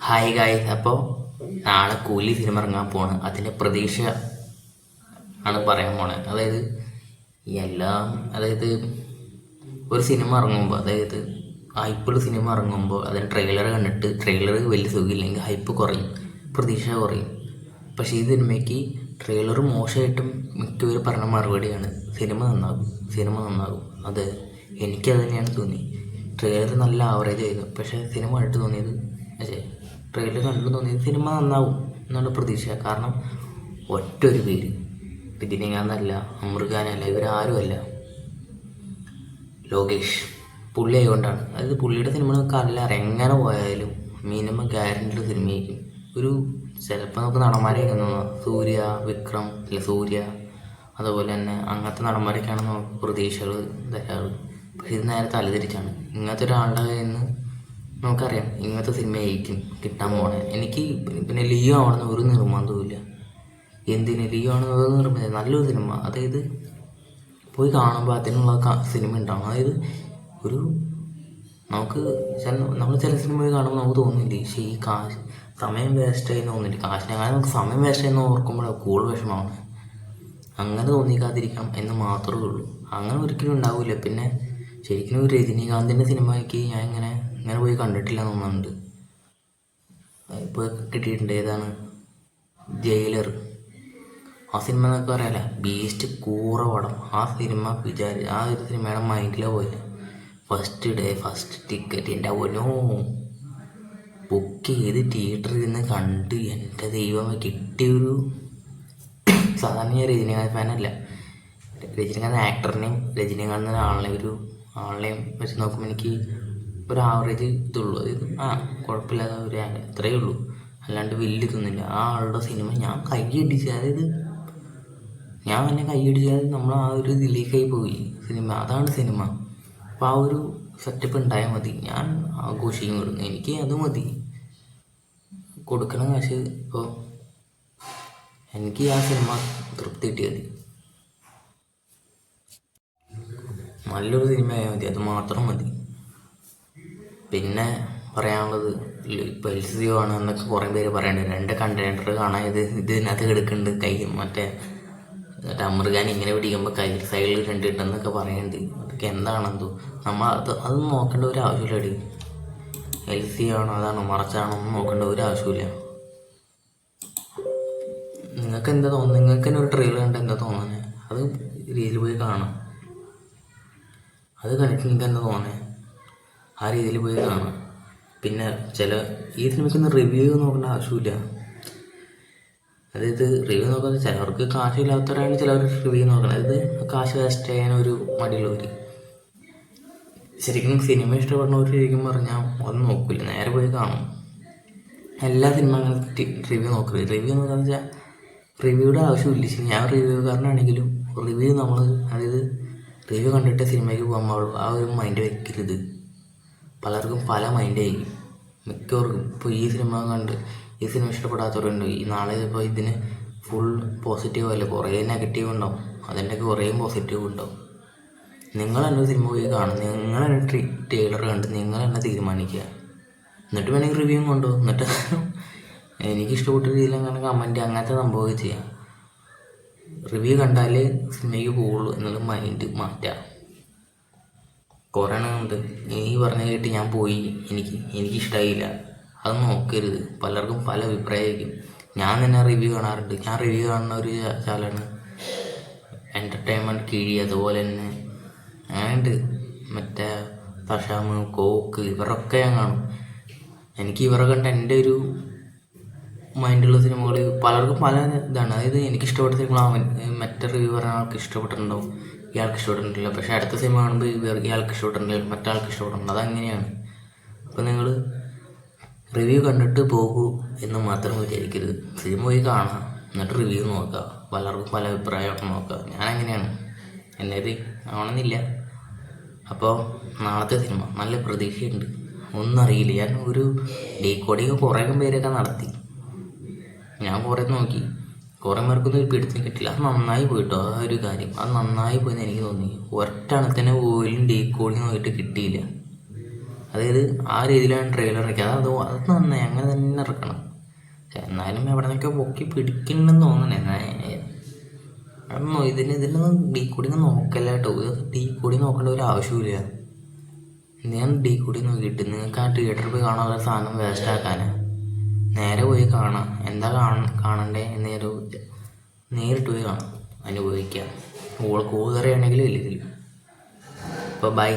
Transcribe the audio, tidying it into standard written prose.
Hi guys, അപ്പോൾ നാളെ കൂലി സിനിമ ഇറങ്ങാൻ പോണ്. അതിൻ്റെ പ്രതീക്ഷ ആണ് പറയാൻ പോണത്. അതായത് ഒരു സിനിമ ഇറങ്ങുമ്പോൾ, അതായത് ഹൈപ്പുള്ള സിനിമ ഇറങ്ങുമ്പോൾ അതിന് ട്രെയിലർ കണ്ടിട്ട് ട്രെയിലർ വലിയ സുഖമില്ലെങ്കിൽ ഹൈപ്പ് കുറയും, പ്രതീക്ഷ കുറയും. പക്ഷേ ഈ സിനിമയ്ക്ക് ട്രെയിലർ മോശമായിട്ടും മിക്കവർ പറഞ്ഞ മറുപടിയാണ് സിനിമ നന്നാകും. അത് എനിക്കത് തന്നെയാണ് തോന്നി. ട്രെയിലർ നല്ല ആവറേജ് ആയിരുന്നു, പക്ഷേ സിനിമ കണ്ടിട്ട് തോന്നിയത് ട്രെയിലർ കണ്ടു തോന്നിയത് സിനിമ നന്നാവും എന്നുള്ള പ്രതീക്ഷ. കാരണം ഒറ്റൊരു പേര്, രജനീകാന്തല്ല, അമൃകാനല്ല, ഇവരാരുമല്ല, ലോകേഷ്. പുള്ളി ആയതുകൊണ്ടാണ്. അതായത് പുള്ളിയുടെ സിനിമകളൊക്കെ എല്ലാവരും എങ്ങനെ പോയാലും മിനിമം ഗ്യാരൻറ്റിയുടെ സിനിമയായിരിക്കും. ചിലപ്പോൾ നമുക്ക് നടന്മാരെയൊക്കെ തോന്നുക സൂര്യ, വിക്രം, അല്ല സൂര്യ, അതുപോലെ തന്നെ അങ്ങനത്തെ നടന്മാരൊക്കെയാണ് നമുക്ക് പ്രതീക്ഷകൾ തരാറ്. പക്ഷെ ഇത് നേരെ തലതിരിച്ചാണ്. ഇങ്ങനത്തെ ഒരാളുടെ കയ്യിൽ നിന്ന് നമുക്കറിയാം ഇങ്ങനത്തെ സിനിമയായിരിക്കും കിട്ടാൻ പോണേ. എനിക്ക് പിന്നെ ലിയോ ആവണമെന്ന് ഒരു നിർബന്ധവുമില്ല. എന്തിന് ലിയോ ആണെന്ന് ഒരു നിർബന്ധം. നല്ലൊരു സിനിമ, അതായത് പോയി കാണുമ്പോൾ അതിനുള്ള സിനിമ ഉണ്ടാവണം. അതായത് നമ്മൾ ചില സിനിമ കാണുമ്പോൾ നമുക്ക് തോന്നില്ലേ, പക്ഷേ ഈ സമയം വേസ്റ്റായി തോന്നില്ല. കാശിനെക്കാളും നമുക്ക് സമയം വേസ്റ്റായെന്ന് ഓർക്കുമ്പോഴാണ് കൂടുതൽ വിഷമമാണ്. അങ്ങനെ തോന്നിക്കാതിരിക്കണം എന്ന് മാത്രമേ ഉള്ളൂ. അങ്ങനെ ഒരിക്കലും ഉണ്ടാവില്ല. പിന്നെ ശരിക്കും ഒരു രജനീകാന്തിൻ്റെ സിനിമയ്ക്ക് ഞാൻ ഇങ്ങനെ പോയി കണ്ടിട്ടില്ല എന്ന് തോന്നുന്നുണ്ട്. ഇപ്പോൾ കിട്ടിയിട്ടുണ്ട്. ഏതാണ്, ജയിലർ. ആ സിനിമ എന്നൊക്കെ പറയാല്ല, ബീസ്റ്റ് കൂറ പടം. ആ ഒരു സിനിമയുടെ മൈൻഡിലാണ് പോയത്. ഫസ്റ്റ് ഡേ ഫസ്റ്റ് ടിക്കറ്റ് എൻ്റെ അവനോ ബുക്ക് ചെയ്ത് തിയേറ്ററിൽ നിന്ന് കണ്ട് എൻ്റെ ദൈവം കിട്ടിയൊരു. സാധാരണ ഞാൻ രജനീകാന്ത് ഫാനല്ല. രജനീകാന്ത് ആക്ടറിനെയും രജനീകാന്ത് ആളിനെയും വെച്ച് നോക്കുമ്പോൾ എനിക്ക് ഒരു ആവറേജ് ഇതുള്ളൂ. അതായത് കുഴപ്പമില്ലാതെ ഒരു അത്രയേ ഉള്ളൂ, അല്ലാണ്ട് വലിയ ഇതൊന്നുമില്ല. ആ ആളുടെ സിനിമ ഞാൻ കൈയടിച്ച്, അതായത് ഞാൻ തന്നെ കൈയടിച്ചാൽ നമ്മൾ ആ ഒരു ഇതിലേക്കായി പോയി സിനിമ. അതാണ് സിനിമ. അപ്പോൾ ആ ഒരു സെറ്റപ്പ് ഉണ്ടായാൽ മതി. ഞാൻ ആഘോഷിക്കും വരുന്നു, എനിക്ക് അത് മതി. കൊടുക്കണ കാശ് ഇപ്പോൾ എനിക്ക് ആ സിനിമ തൃപ്തി കിട്ടിയത്. നല്ലൊരു സിനിമയായാൽ മതി, അത് മാത്രം മതി. പിന്നെ പറയാനുള്ളത്, ഇപ്പോൾ LCO ആണ് എന്നൊക്കെ കുറേ പേര് പറയുന്നുണ്ട്. 2 കണ്ടെയ്നർ കാണാൻ ഇതിനകത്ത് കിടക്കുന്നുണ്ട്. മറ്റേ അമൃകാൻ ഇങ്ങനെ പിടിക്കുമ്പോൾ കൈ സൈഡിൽ 2 കിട്ടുന്നൊക്കെ പറയുന്നുണ്ട്. അതൊക്കെ എന്താണെന്തോ നമ്മൾ അത് നോക്കേണ്ട ഒരു ആവശ്യമില്ല. LCO ആണോ അതാണോ മറച്ചാണോ ഒന്നും നോക്കേണ്ട ഒരു ആവശ്യമില്ല. നിങ്ങൾക്ക് എന്താ തോന്നുന്നത്? നിങ്ങൾക്ക് തന്നെ ഒരു ട്രെയിലർ കണ്ട് എന്താ തോന്നുന്നത്? അത് രീതിയിൽ പോയി കാണാം. അത് കണ്ടിട്ട് നിങ്ങൾക്ക് എന്താ തോന്നുന്നത് ആ രീതിയിൽ പോയി കാണാം. പിന്നെ ഈ സിനിമയ്ക്കൊന്നും റിവ്യൂ നോക്കേണ്ട ആവശ്യമില്ല. അതായത് റിവ്യൂ നോക്കുന്നത് ചിലവർക്ക് കാശില്ലാത്തവരാണ് ചിലവർ റിവ്യൂ നോക്കണം. അതായത് കാശ് വേസ്റ്റ് ചെയ്യാനൊരു മടിയുള്ളവർ. ശരിക്കും സിനിമ ഇഷ്ടപ്പെടുന്നവർ ശരിക്കും പറഞ്ഞാൽ ഒന്നും നോക്കില്ല, നേരെ പോയി കാണും. എല്ലാ സിനിമകളും റിവ്യൂ നോക്കരുത്. റിവ്യൂ നോക്കാന്ന് വെച്ചാൽ റിവ്യൂയുടെ ആവശ്യമില്ല. ഞാൻ റിവ്യൂക്കാരനാണെങ്കിലും അതായത് റിവ്യൂ കണ്ടിട്ട് സിനിമയ്ക്ക് പോകാൻ പാടുള്ളൂ. ആ ഒരു മൈൻഡ് വെക്കരുത്. പലർക്കും പല മൈൻഡായിരിക്കും. മിക്കവർക്കും ഇപ്പോൾ ഈ സിനിമ ഇഷ്ടപ്പെടാത്തവരുണ്ട്. നാളെ ഇപ്പോൾ ഇതിന് ഫുൾ പോസിറ്റീവ് അല്ല, കുറേ നെഗറ്റീവ് ഉണ്ടാവും, അതിൻ്റെ കുറേ പോസിറ്റീവ് ഉണ്ടാവും. നിങ്ങൾ തന്നെ സിനിമ പോയി കാണും, നിങ്ങൾ തന്നെ ട്രെയിലർ കണ്ട് നിങ്ങൾ തന്നെ തീരുമാനിക്കുക. എന്നിട്ട് വേണമെങ്കിൽ റിവ്യൂ കൊണ്ടുപോകും. എന്നിട്ട് എനിക്ക് ഇഷ്ടപ്പെട്ട രീതിയിൽ അങ്ങനെ കമൻറ്റ് അങ്ങനത്തെ സംഭവമൊക്കെ ചെയ്യാം. റിവ്യൂ കണ്ടാലേ സിനിമയ്ക്ക് പോകുള്ളൂ എന്നുള്ള മൈൻഡ് മാറ്റാം. കുറേ ഉണ്ട് ഈ പറഞ്ഞ കേട്ട് ഞാൻ പോയി, എനിക്കിഷ്ടമായില്ല, അത് നോക്കരുത്. പലർക്കും പല അഭിപ്രായമായിരിക്കും. ഞാൻ തന്നെ റിവ്യൂ കാണാറുണ്ട്. ഞാൻ റിവ്യൂ കാണുന്ന ഒരു ചാനലാണ് എൻ്റർടൈൻമെൻറ്റ് കിഴി. അതുപോലെ തന്നെ അങ്ങനെയുണ്ട് മറ്റേ തഷാമ്, കോക്ക്, ഇവരൊക്കെ ഞാൻ കാണും. എനിക്ക് ഇവരെ കണ്ട എൻ്റെ ഒരു മൈൻഡുള്ള സിനിമകൾ പലർക്കും പല ഇതാണ്. അതായത് എനിക്കിഷ്ടപ്പെട്ട സിനിമ മറ്റേ റിവ്യൂ പറഞ്ഞ ആൾക്ക് ഇഷ്ടപ്പെട്ടിട്ടുണ്ടാവും, ഇയാൾക്ക് ഇഷ്ടപ്പെട്ടിട്ടില്ല. പക്ഷേ അടുത്ത സിനിമ കാണുമ്പോൾ ഇയാൾക്ക് ഇഷ്ടപ്പെട്ടിട്ടുണ്ടെങ്കിൽ മറ്റാൾക്ക് ഇഷ്ടപ്പെട്ടിട്ടുണ്ട്. അതങ്ങനെയാണ്. അപ്പോൾ നിങ്ങൾ റിവ്യൂ കണ്ടിട്ട് പോകൂ എന്ന് മാത്രം വിചാരിക്കരുത്. സിനിമ പോയി കാണാം, എന്നിട്ട് റിവ്യൂ നോക്കുക. പലർക്കും പല അഭിപ്രായമാണ് നോക്കുക. ഞാനങ്ങനെയാണ്, എന്നത് ആവണമെന്നില്ല. അപ്പോൾ നാളത്തെ സിനിമ നല്ല പ്രതീക്ഷയുണ്ട്. ഒന്നും അറിയില്ല. ഞാൻ ഒരു ഡീകോഡിങ് കുറേ പേരൊക്കെ നടത്തി, ഞാൻ കുറേ നോക്കി. കുറേ പേർക്കൊന്നും പിടിച്ച് കിട്ടില്ല. അത് നന്നായി പോയിട്ടോ, ആ ഒരു കാര്യം അത് നന്നായി പോയെന്ന് എനിക്ക് തോന്നി. ഒറ്റണത്തിന് പോലും ഡീകോഡിങ് നോക്കിയിട്ട് കിട്ടിയില്ല. അതായത് ആ രീതിയിലാണ് ട്രെയിലർ ഇറക്കിയത്. അത് നന്നായി, അങ്ങനെ തന്നെ ഇറക്കണം. എന്നാലും എവിടെ നിന്നൊക്കെ പൊക്കി പിടിക്കുന്നുണ്ടെന്ന് തോന്നണേ. ഇതിനൊന്നും ഡീകോഡിങ് നോക്കല്ല കേട്ടോ. ഇത് ഡീകോഡിങ് നോക്കേണ്ട ഒരു ആവശ്യമില്ല. ഞാൻ ഡീകോഡിങ് നോക്കിയിട്ട് നിങ്ങൾക്ക് ആ തിയേറ്ററിൽ പോയി കാണാനുള്ള സാധനം വേസ്റ്റ് ആക്കാനാ. നേരെ പോയി കാണാം, എന്താ കാണണ്ടേ നേരിട്ട് പോയി കാണാം, അനുഭവിക്കാം. കൂടുതൽ അറിയണമെങ്കിലും ഇല്ലെങ്കിൽ. ഇപ്പോൾ ബൈ.